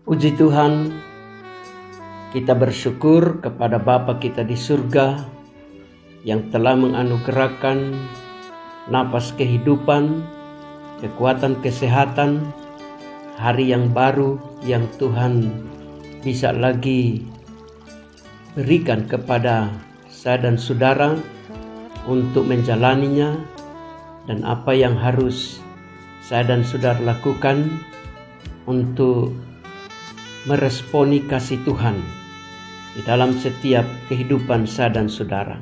Puji Tuhan, kita bersyukur kepada Bapa kita di surga yang telah menganugerahkan napas kehidupan, kekuatan kesehatan, hari yang baru yang Tuhan bisa lagi berikan kepada saya dan saudara untuk menjalaninya, dan apa yang harus saya dan saudara lakukan untuk meresponi kasih Tuhan di dalam setiap kehidupan saya dan saudara.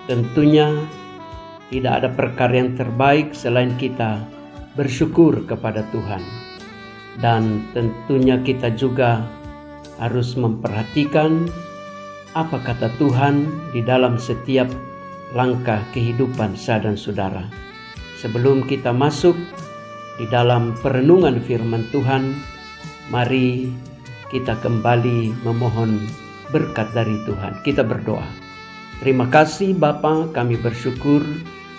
Tentunya tidak ada perkara yang terbaik selain kita bersyukur kepada Tuhan. Dan tentunya kita juga harus memperhatikan apa kata Tuhan di dalam setiap langkah kehidupan saya dan saudara. Sebelum kita masuk di dalam perenungan firman Tuhan, mari kita kembali memohon berkat dari Tuhan. Kita berdoa. Terima kasih Bapa, kami bersyukur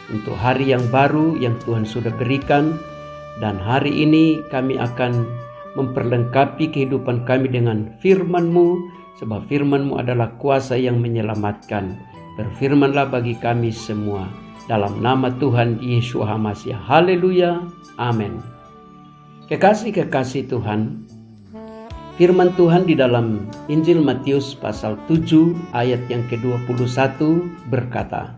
untuk hari yang baru yang Tuhan sudah berikan. Dan hari ini kami akan memperlengkapi kehidupan kami dengan firman-Mu, sebab firman-Mu adalah kuasa yang menyelamatkan. Berfirmanlah bagi kami semua. Dalam nama Tuhan Yesus HaMasiah. Haleluya. Amin. Kekasih-kekasih Tuhan, firman Tuhan di dalam Injil Matius pasal 7 ayat yang ke-21 berkata,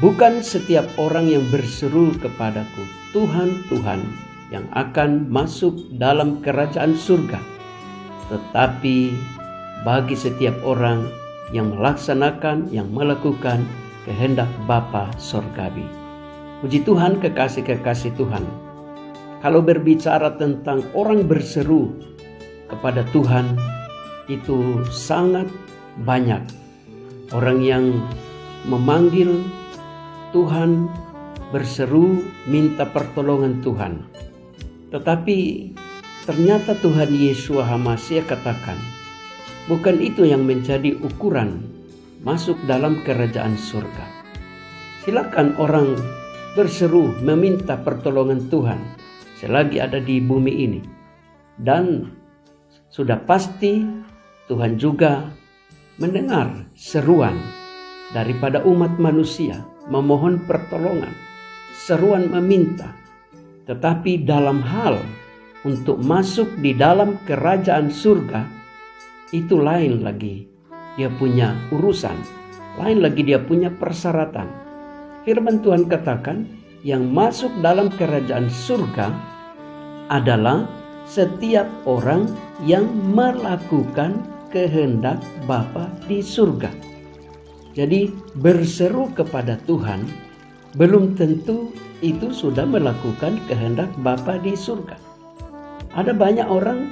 "Bukan setiap orang yang berseru kepadaku, Tuhan, Tuhan, yang akan masuk dalam kerajaan surga, tetapi bagi setiap orang yang melaksanakan, yang melakukan kehendak Bapa Sorgawi." Puji Tuhan, kekasih-kekasih Tuhan. Kalau berbicara tentang orang berseru kepada Tuhan, itu sangat banyak orang yang memanggil Tuhan, berseru minta pertolongan Tuhan. Tetapi ternyata Tuhan Yesus HaMasiah katakan, bukan itu yang menjadi ukuran masuk dalam kerajaan surga. Silakan orang berseru meminta pertolongan Tuhan selagi ada di bumi ini, dan sudah pasti Tuhan juga mendengar seruan daripada umat manusia memohon pertolongan, seruan meminta. Tetapi dalam hal untuk masuk di dalam kerajaan surga, itu lain lagi dia punya urusan, lain lagi dia punya persyaratan. Firman Tuhan katakan, yang masuk dalam kerajaan surga adalah setiap orang yang melakukan kehendak Bapa di surga. Jadi berseru kepada Tuhan belum tentu itu sudah melakukan kehendak Bapa di surga. Ada banyak orang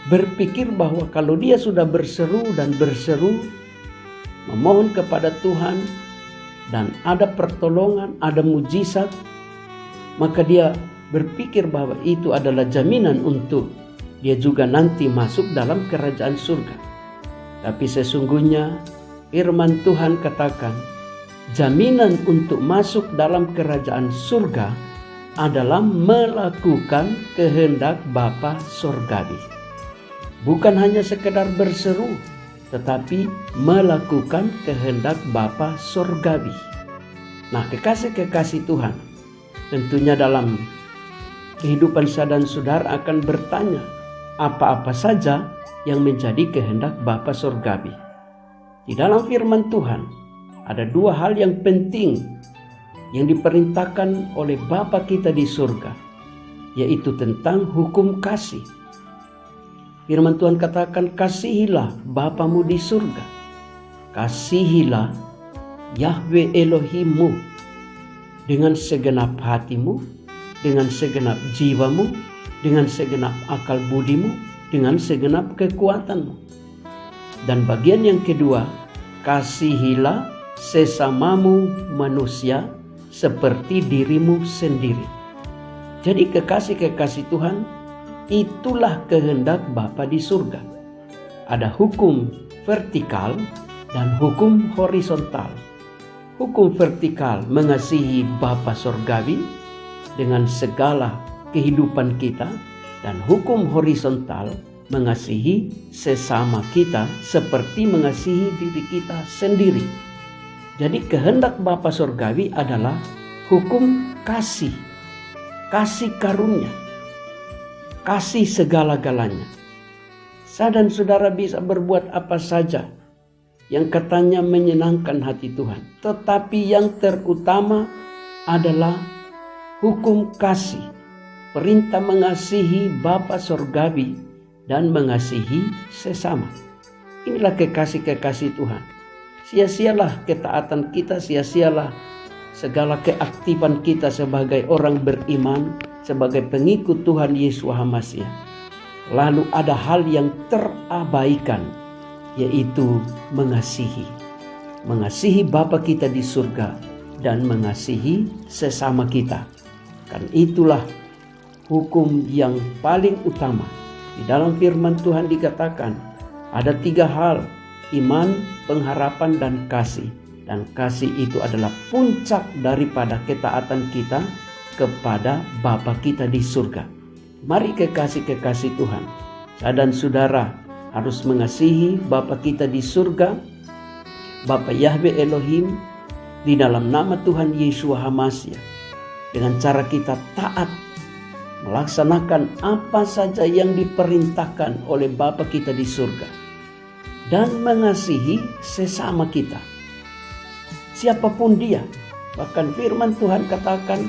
berpikir bahwa kalau dia sudah berseru memohon kepada Tuhan dan ada pertolongan, ada mujizat, maka dia berpikir bahwa itu adalah jaminan untuk dia juga nanti masuk dalam kerajaan surga. Tapi sesungguhnya firman Tuhan katakan, jaminan untuk masuk dalam kerajaan surga adalah melakukan kehendak Bapa Sorgawi. Bukan hanya sekedar berseru, tetapi melakukan kehendak Bapa Sorgawi. Nah, kekasih-kekasih Tuhan, tentunya dalam kehidupan saya dan saudara akan bertanya, apa-apa saja yang menjadi kehendak Bapa Sorgawi. Di dalam firman Tuhan ada dua hal yang penting yang diperintahkan oleh Bapa kita di surga, yaitu tentang hukum kasih. Firman Tuhan katakan, kasihilah Bapamu di surga, kasihilah Yahweh Elohimmu dengan segenap hatimu, dengan segenap jiwamu, dengan segenap akal budimu, dengan segenap kekuatanmu. Dan bagian yang kedua, kasihilah sesamamu manusia seperti dirimu sendiri. Jadi kekasih-kekasih Tuhan, itulah kehendak Bapa di surga. Ada hukum vertikal dan hukum horizontal. Hukum vertikal mengasihi Bapa surgawi dengan segala kehidupan kita, dan hukum horizontal mengasihi sesama kita seperti mengasihi diri kita sendiri. Jadi kehendak Bapa surgawi adalah hukum kasih, kasih karunia, kasih segala-galanya. Saya dan saudara bisa berbuat apa saja yang katanya menyenangkan hati Tuhan, tetapi yang terutama adalah hukum kasih, perintah mengasihi Bapa surgawi dan mengasihi sesama. Inilah kekasih-kekasih Tuhan. Sia-sialah ketaatan kita, sia-sialah segala keaktifan kita sebagai orang beriman, sebagai pengikut Tuhan Yesus HaMasiah. Lalu ada hal yang terabaikan, yaitu mengasihi. Mengasihi Bapa kita di surga dan mengasihi sesama kita. Kan itulah hukum yang paling utama. Di dalam firman Tuhan dikatakan ada 3 hal: iman, pengharapan, dan kasih. Dan kasih itu adalah puncak daripada ketaatan kita kepada Bapa kita di surga. Mari kekasih-kekasih Tuhan, saya dan saudara harus mengasihi Bapa kita di surga, Bapa Yahweh Elohim, di dalam nama Tuhan Yesus HaMasiah, dengan cara kita taat melaksanakan apa saja yang diperintahkan oleh Bapa kita di surga, dan mengasihi sesama kita, siapapun dia. Bahkan firman Tuhan katakan,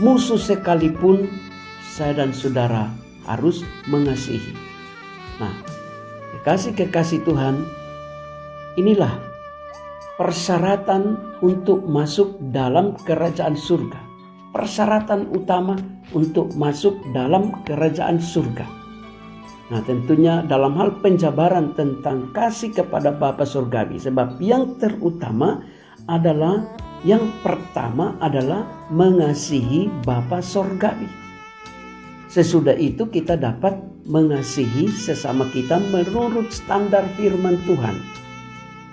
musuh sekalipun saya dan saudara harus mengasihi. Nah, kekasih-kekasih Tuhan, inilah persyaratan untuk masuk dalam kerajaan surga. Persyaratan utama untuk masuk dalam kerajaan surga. Nah, tentunya dalam hal penjabaran tentang kasih kepada Bapa surgawi, sebab yang terutama adalah, yang pertama adalah mengasihi Bapa surgawi. Sesudah itu kita dapat mengasihi sesama kita menurut standar firman Tuhan.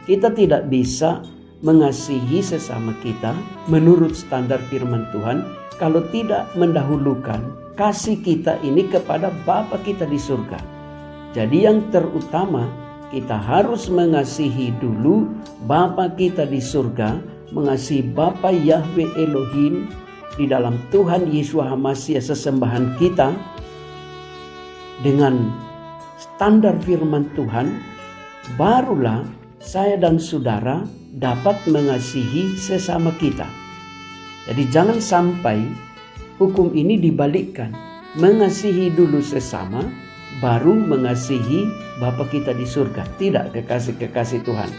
Kita tidak bisa mengasihi sesama kita menurut standar firman Tuhan kalau tidak mendahulukan kasih kita ini kepada Bapa kita di surga. Jadi yang terutama, kita harus mengasihi dulu Bapa kita di surga, mengasihi Bapa Yahweh Elohim di dalam Tuhan Yesus HaMasiah sesembahan kita dengan standar firman Tuhan. Barulah saya dan saudara dapat mengasihi sesama kita. Jadi jangan sampai hukum ini dibalikkan. Mengasihi dulu sesama, baru mengasihi Bapa kita di surga. Tidak, kekasih-kekasih Tuhan.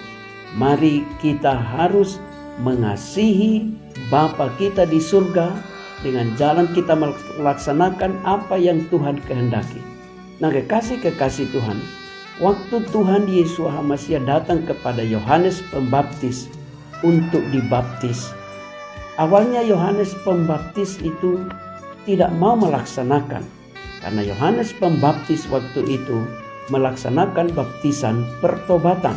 Mari kita harus mengasihi Bapa kita di surga dengan jalan kita melaksanakan apa yang Tuhan kehendaki. Nah, kekasih-kekasih Tuhan, waktu Tuhan Yesus HaMasiah datang kepada Yohanes Pembaptis untuk dibaptis, awalnya Yohanes Pembaptis itu tidak mau melaksanakan, karena Yohanes Pembaptis waktu itu melaksanakan baptisan pertobatan,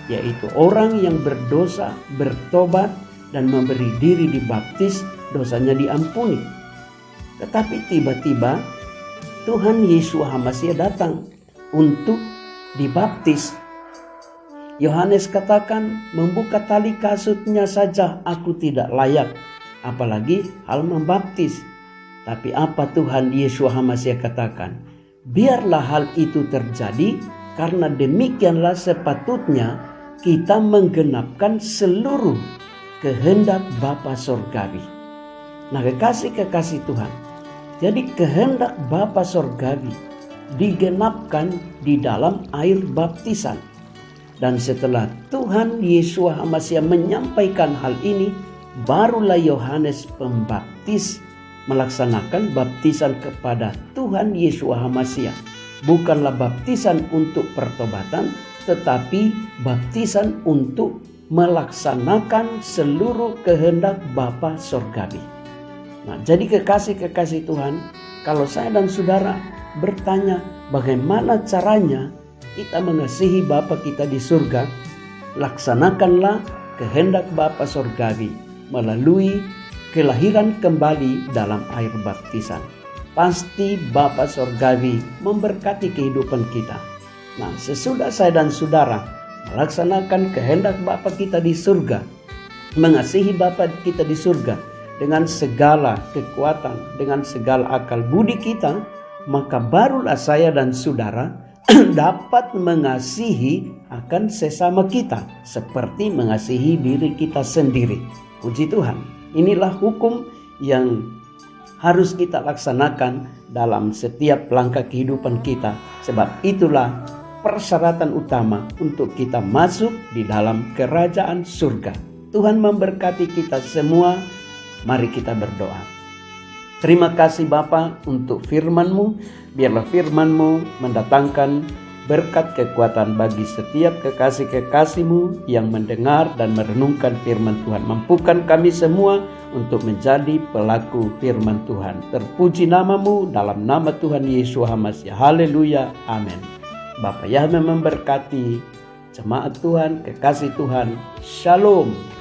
yaitu orang yang berdosa bertobat dan memberi diri dibaptis, dosanya diampuni. Tetapi tiba-tiba Tuhan Yesus HaMasiah datang untuk dibaptis. Yohanes katakan, membuka tali kasutnya saja aku tidak layak, apalagi hal membaptis. Tapi apa Tuhan Yesus HaMasiah katakan? Biarlah hal itu terjadi, karena demikianlah sepatutnya kita menggenapkan seluruh kehendak Bapa surgawi. Nah, kekasih-kekasih Tuhan, jadi kehendak Bapa surgawi digenapkan di dalam air baptisan. Dan setelah Tuhan Yesus HaMasiah menyampaikan hal ini, barulah Yohanes Pembaptis melaksanakan baptisan kepada Tuhan Yesus HaMasiah. bukanlah baptisan untuk pertobatan, tetapi baptisan untuk melaksanakan seluruh kehendak Bapa Sorgawi. Nah, jadi kekasih-kekasih Tuhan, kalau saya dan saudara bertanya bagaimana caranya kita mengasihi Bapa kita di surga, laksanakanlah kehendak Bapa Sorgawi melalui kelahiran kembali dalam air baptisan. Pasti Bapa Sorgawi memberkati kehidupan kita. Nah, sesudah saya dan saudara melaksanakan kehendak Bapa kita di surga, mengasihi Bapa kita di surga dengan segala kekuatan, dengan segala akal budi kita, maka barulah saya dan saudara dapat mengasihi akan sesama kita seperti mengasihi diri kita sendiri. Puji Tuhan, inilah hukum yang harus kita laksanakan dalam setiap langkah kehidupan kita. Sebab itulah persyaratan utama untuk kita masuk di dalam kerajaan surga. Tuhan memberkati kita semua. Mari kita berdoa. Terima kasih Bapa untuk firman-Mu. Biarlah firman-Mu mendatangkan berkat kekuatan bagi setiap kekasih-kekasih-Mu yang mendengar dan merenungkan firman Tuhan. Mampukan kami semua untuk menjadi pelaku firman Tuhan. Terpuji nama-Mu dalam nama Tuhan Yesus HaMasiah. Haleluya. Amin. Bapa Yahweh memberkati jemaat Tuhan, kekasih Tuhan. Shalom.